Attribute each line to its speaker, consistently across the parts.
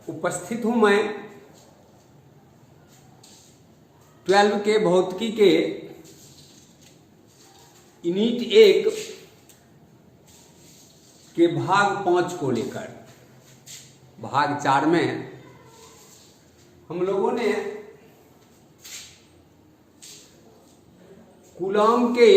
Speaker 1: उपस्थित हूं मैं 12 के भौतिकी के यूनिट 1 के भाग 5 को लेकर। भाग 4 में हम लोगों ने कूलॉम के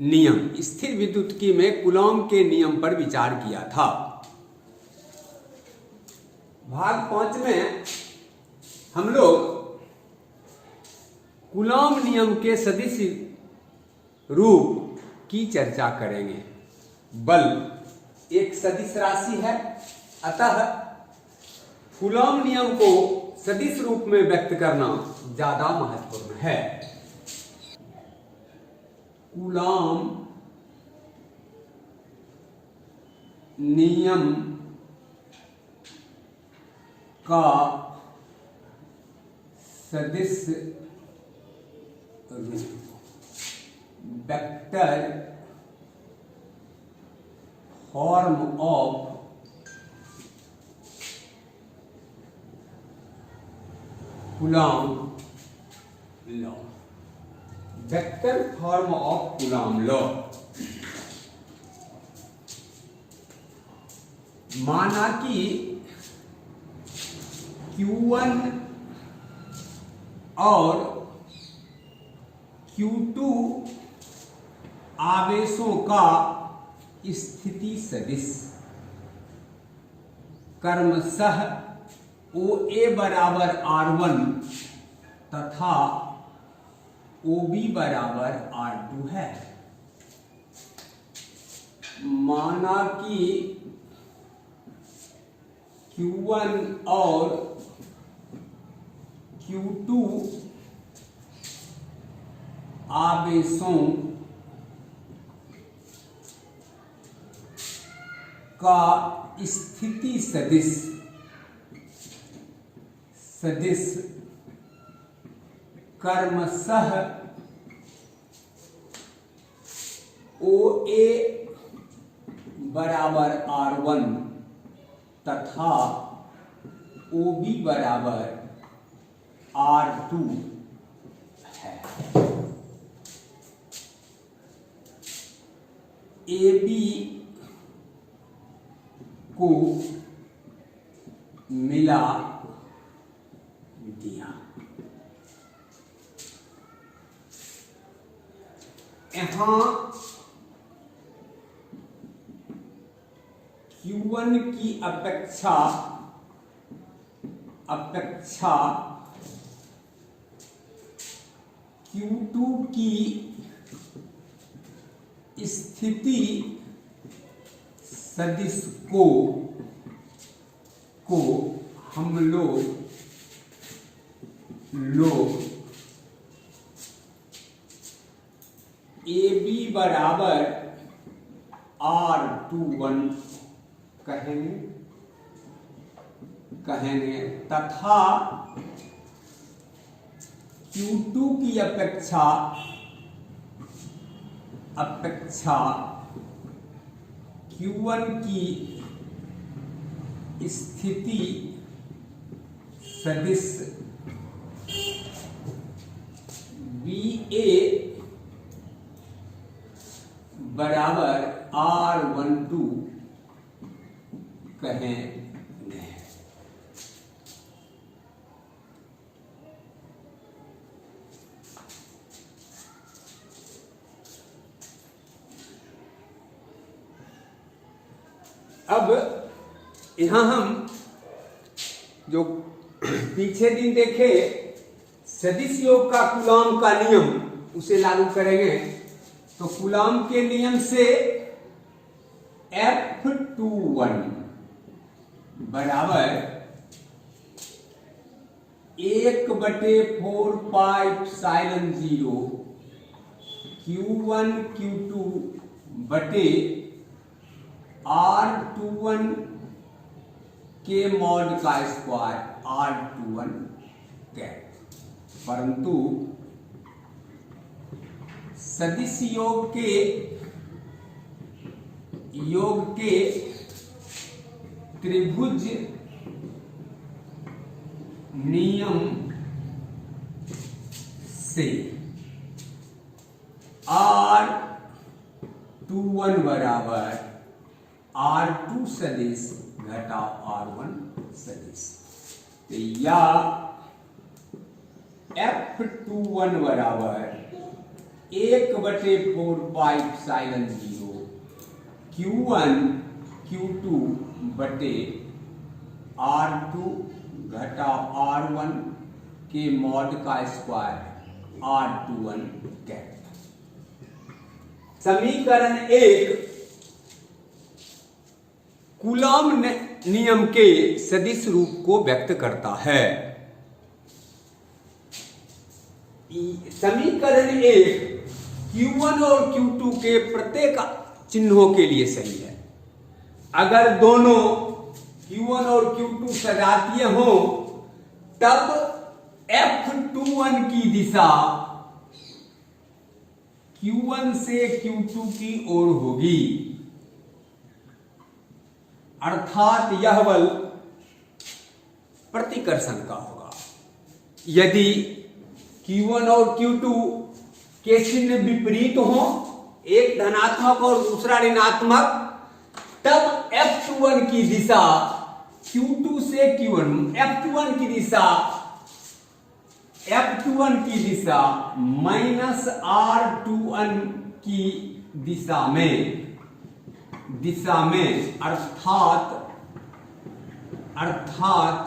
Speaker 1: नियम, स्थिर विद्युतिकी में कूलॉम के नियम पर विचार किया था। भाग 5 में हम लोग कूलॉम नियम के सदिश रूप की चर्चा करेंगे। बल एक सदिश राशि है, अतः कूलॉम नियम को सदिश रूप में व्यक्त करना ज्यादा महत्वपूर्ण है। कूलॉम नियम का सदिश रूप vector form of Coulomb law, vector form of Coulomb law. माना कि Q1 और Q2 आवेशों का स्थिति सदिश क्रमशः OA बराबर R1 तथा OB बराबर R2 है। माना कि Q1 और Q2 आवेशों का स्थिति सदिश क्रमशः OA बराबर R1 तथा OB बराबर R2 है। AB को मिला दिया। यहां Q1 की अपेक्षा Q2 की स्थिति सदिश को हम लोग AB बराबर R21 कहेंगे तथा Q2 की अपेक्षा Q1 की स्थिति सदिश BA बराबर R12 कहेंगे। अब यहां हम जो पीछे दिन देखे सदिश योग का कूलॉम का नियम उसे लागू करेंगे। तो कूलॉम के नियम से F21 बराबर 1/4 पाई एप्सिलॉन 0 Q1 Q2 बटे R21 के मॉड का स्क्वायर R21 कैट। परंतु सदिश योग के त्रिभुज नियम से R21 बराबर R2 सदिश घटा R1 सदिश, तो या F21 बराबर 1/4 पाई एप्सिलॉन 0 Q1 Q2 बटे R2 घटा R1 के मॉड का स्क्वायर R21 कैप। समीकरण 1 कूलॉम नियम के सदिश रूप को व्यक्त करता है। समीकरण 1 Q1 और Q2 के प्रत्येक चिन्हों के लिए सही है। अगर दोनों Q1 और Q2 सजातीय हो तब F21 की दिशा Q1 से Q2 की ओर होगी, अर्थात यह बल प्रतिकर्षण का होगा। यदि Q1 और Q2 के चिन्ह विपरीत हो, एक धनात्मक और दूसरा ऋणात्मक, तब F21 की दिशा Q2 से Q1 F21 की दिशा माइनस R21 की दिशा में अर्थात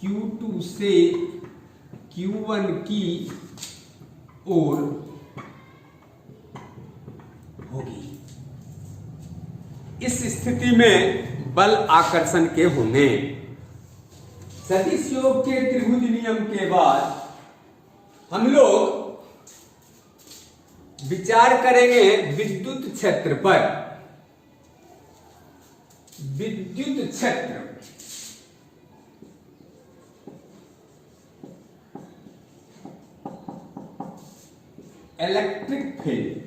Speaker 1: Q2 से Q1 की ओर होगी। इस स्थिति में बल आकर्षण के होंगे। सदिश योग के त्रिभुज नियम के बाद हम लोग विचार करेंगे विद्युत क्षेत्र पर। विद्युत क्षेत्र इलेक्ट्रिक फील्ड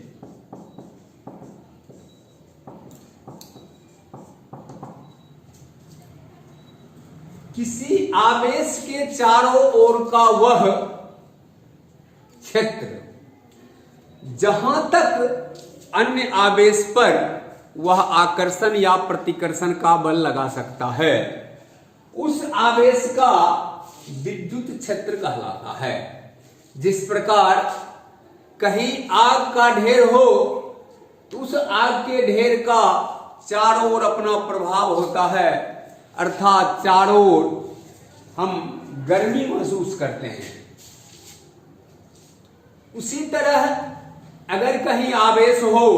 Speaker 1: किसी आवेश के चारों ओर का वह क्षेत्र जहां तक अन्य आवेश पर वह आकर्षण या प्रतिकर्षण का बल लगा सकता है, उस आवेश का विद्युत क्षेत्र कहलाता है। जिस प्रकार कहीं आग का ढेर हो तो उस आग के ढेर का चारों ओर अपना प्रभाव होता है, अर्थात चारों ओर हम गर्मी महसूस करते हैं। उसी तरह अगर कहीं आवेश हो,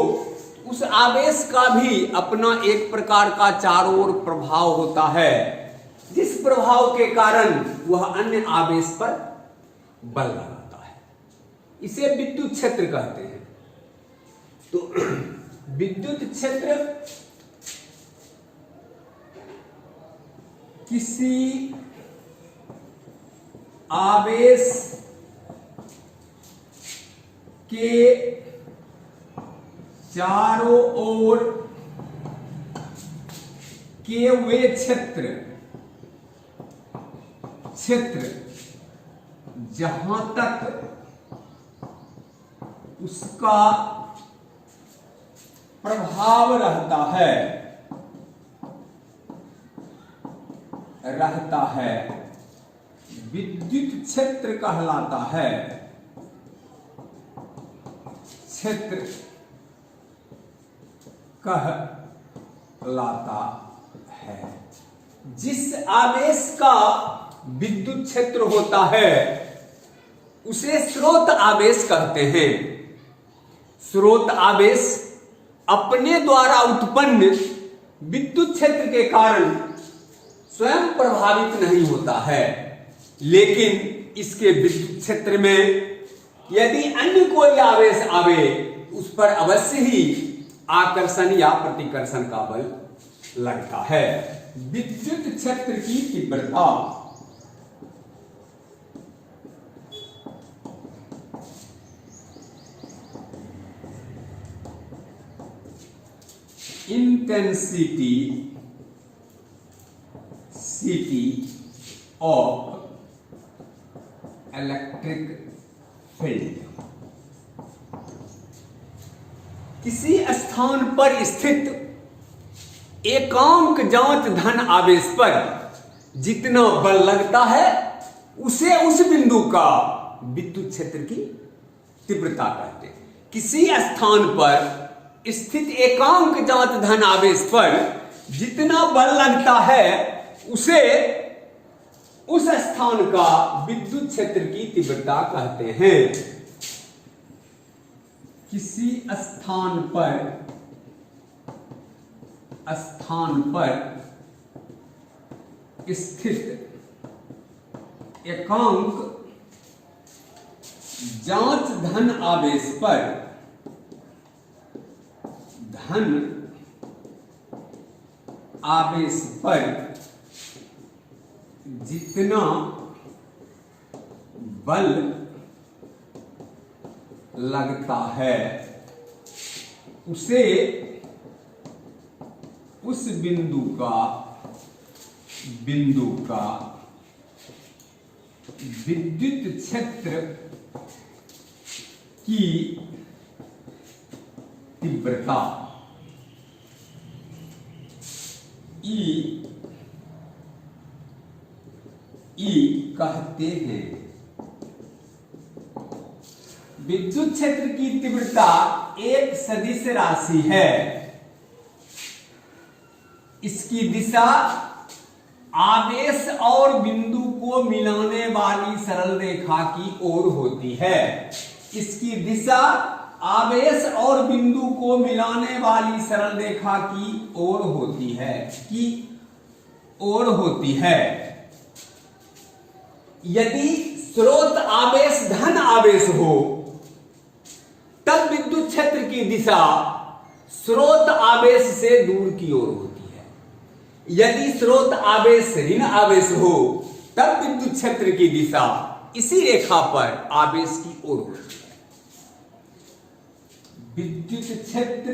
Speaker 1: उस आवेश का भी अपना एक प्रकार का चारों ओर प्रभाव होता है, जिस प्रभाव के कारण वह अन्य आवेश पर बल लगाता है। इसे विद्युत क्षेत्र कहते हैं। तो विद्युत क्षेत्र किसी आवेश के चारों ओर के वे क्षेत्र जहां तक उसका प्रभाव रहता है विद्युत क्षेत्र कहलाता है। क्षेत्र कहलाता है। जिस आवेश का विद्युत क्षेत्र होता है उसे स्रोत आवेश कहते हैं। स्रोत आवेश अपने द्वारा उत्पन्न विद्युत क्षेत्र के कारण स्वयं प्रभावित नहीं होता है, लेकिन इसके विद्युत क्षेत्र में यदि अन्य कोई आवेश आवे उस पर अवश्य ही आकर्षण या प्रतिकर्षण का बल लगता है। विद्युत क्षेत्र की तीव्रता intensity city of electric field. किसी स्थान पर स्थित एकांक जांच धन आवेश पर जितना बल लगता है उसे उस बिंदु का विद्युत क्षेत्र की तीव्रता कहते हैं। किसी स्थान पर स्थित एकांक जांच धन आवेश पर जितना बल लगता है उसे उस स्थान का विद्युत क्षेत्र की तीव्रता कहते हैं। किसी स्थान पर स्थित एकांक जांच धन आवेश पर जितना बल लगता है उसे उस बिंदु का विद्युत क्षेत्र की तीव्रता ई कहते हैं। विद्युत क्षेत्र की तीव्रता एक सदिश राशि है। इसकी दिशा आवेश और बिंदु को मिलाने वाली सरल रेखा की ओर होती है। इसकी दिशा आवेश और बिंदु को मिलाने वाली सरल रेखा की ओर होती है। यदि स्रोत आवेश धन आवेश हो तब विद्युत क्षेत्र की दिशा स्रोत आवेश से दूर की ओर होती है। यदि स्रोत आवेश ऋण आवेश हो तब विद्युत क्षेत्र की दिशा इसी रेखा पर आवेश की ओर होती है। विद्युत क्षेत्र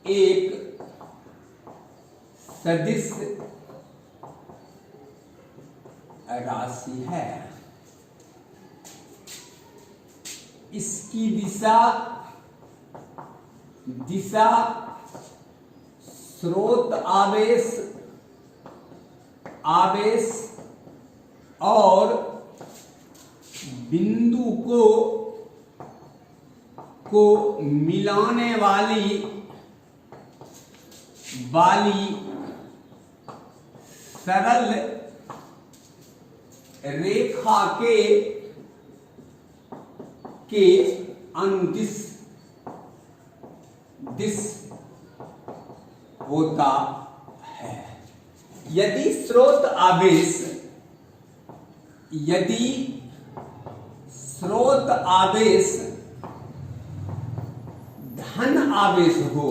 Speaker 1: एक सदिश राशि है। इसकी दिशा स्रोत आवेश और बिंदु को मिलाने वाली सरल रेखा के अनुदिश होता है। यदि स्रोत आवेश धन आवेश हो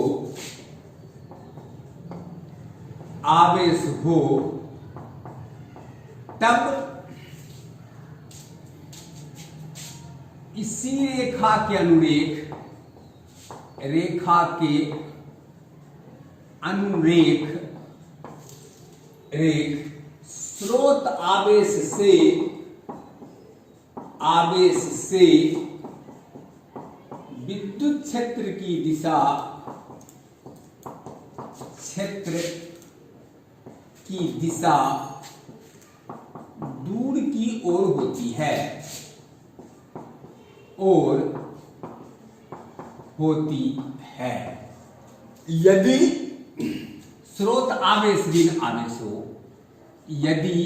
Speaker 1: तब इसी रेखा के अनुरेख स्रोत आवेश से विद्युत क्षेत्र की दिशा दूर की ओर होती है यदि स्रोत आवेश ऋण आवेश हो। यदि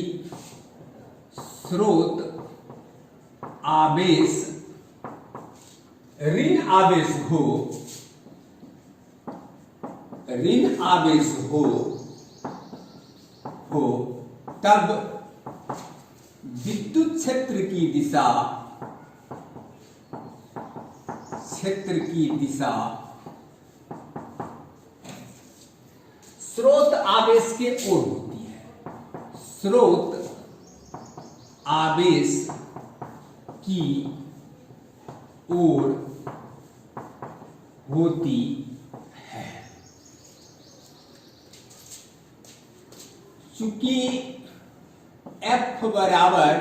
Speaker 1: स्रोत आवेश ऋण आवेश हो तब विद्युत क्षेत्र की दिशा स्रोत आवेश के ओर होती है। स्रोत आवेश की ओर होती है। चूंकि F बराबर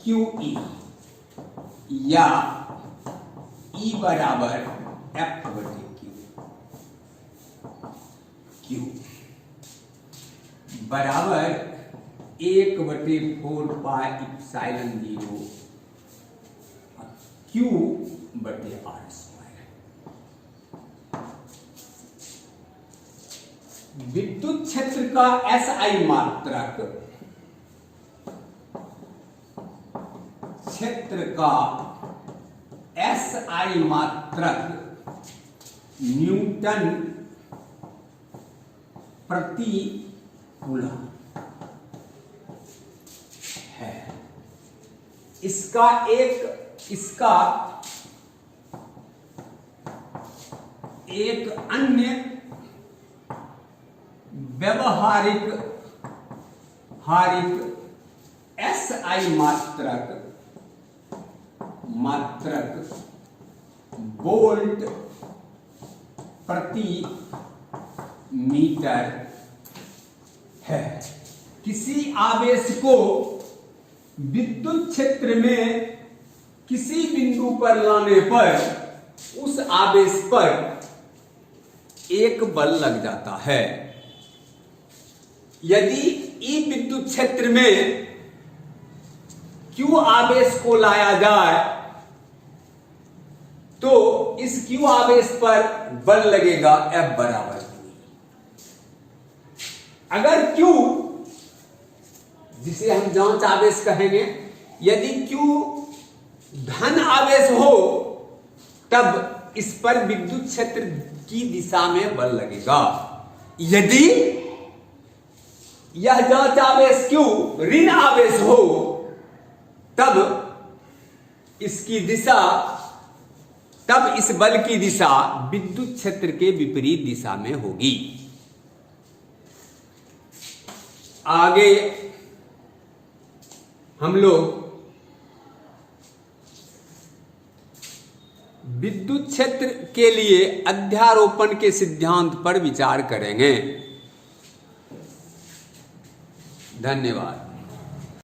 Speaker 1: QE या E बराबर F बटे Q बराबर 1/4 पाई इप्सिलॉन 0 Q बटे R स्क्वायर। विद्युत क्षेत्र का SI मात्रक क्षेत्र का SI मात्रक न्यूटन प्रति कूलम है। इसका एक अन्य व्यवहारिक SI मात्रक वोल्ट प्रति मीटर है। किसी आवेश को विद्युत क्षेत्र में किसी बिंदु पर लाने पर उस आवेश पर एक बल लग जाता है। यदि ई विद्युत क्षेत्र में Q आवेश को लाया जाए तो इस Q आवेश पर बल लगेगा F बराबर Q। अगर Q, जिसे हम जांच आवेश कहेंगे, यदि Q धन आवेश हो तब इस पर विद्युत क्षेत्र की दिशा में बल लगेगा। यदि यह जांच आवेश Q ऋण आवेश हो तब इस बल की दिशा विद्युत क्षेत्र के विपरीत दिशा में होगी। आगे हम लोग विद्युत क्षेत्र के लिए अध्यारोपण के सिद्धांत पर विचार करेंगे। धन्यवाद।